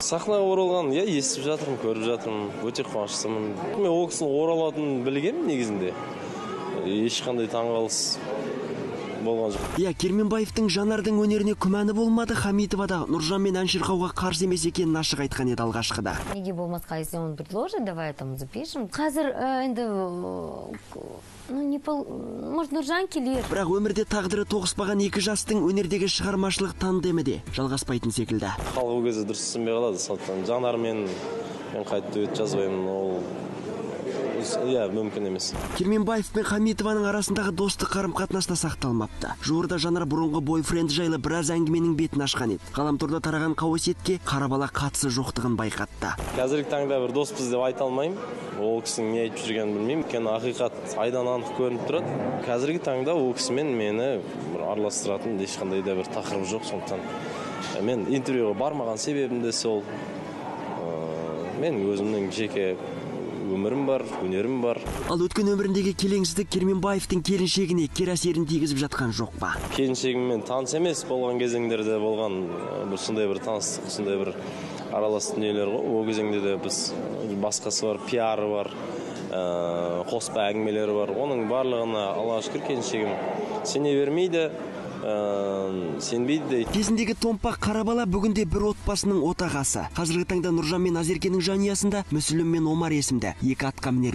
Сахнаға оралған, естіп жатырмын, көріп жатырмын, өте қуаныштымын. Мен ол кісінің оралатынын білгенмін негізінде. Ешқандай таңғалыс болған жоқ. Керменбаевтың Жанардың өнеріне күмәні болмады. Хамитова да Нұржан мен ән шырқауға қарсы емес екенін ашық айтқан еді алғашқыда. Неге болмасқа, если он предложит, давай там запишем. Қазір енді может Нұржан келер. Бірақ өмірде тағдыры тоғыспаған екі жастың өнердегі шығармашылық тандемі де жалғаспайтын секілді. Халық ол кезде дұрыс түсінбей қалады. Сондықтан Жанармен мен қайтып дуэт жазбаймын, ол мүмкін емес. Керменбаев пен Хамитованың арасындағы достық қарым-қатынаста сақталмапты. Жуырда Жанар бұрынғы бойфренд жайлы біраз әңгіменің бетін ашқан еді. Ғаламторда тараған қауесетке қарабала қатысы жоқтығын байқатты. Қазіргі таңда бір доспыз деп айта алмаймын. Ол кісінің не айтып жүргенін білмеймін. Өйткені ақиқат айдан анық көрініп тұрады. Қазіргі таңда ол кісімен мені араластыратын ешқандай да бір тақырып жоқ. Сондықтан мен интервьюға бармаған себебім де сол. Мен өзімнің жеке өмірім бар, өнерім бар. Ал өткен өміріндегі келеңсіздік Керменбаевтың келіншегіне кері әсерін тигізіп жатқан жоқ па? Келіншегіммен таныс емес болған кезеңдерде болған бір сондай бір таныстық, сондай бір аралас дүниелер ғой. Ол кезеңде де біз басқасы бар, пиары бар, қоспа әңгімелері бар. Оның барлығына Аллаға шүкір келіншегім сене бермейді. Сенбейді дейді. Кезіндегі томпақ қарабала бүгінде бір отбасының отағасы. Қазіргі таңда Нұржан мен Азеркенің жанұясында Мүсілім мен Омар есімді екі атқа мінер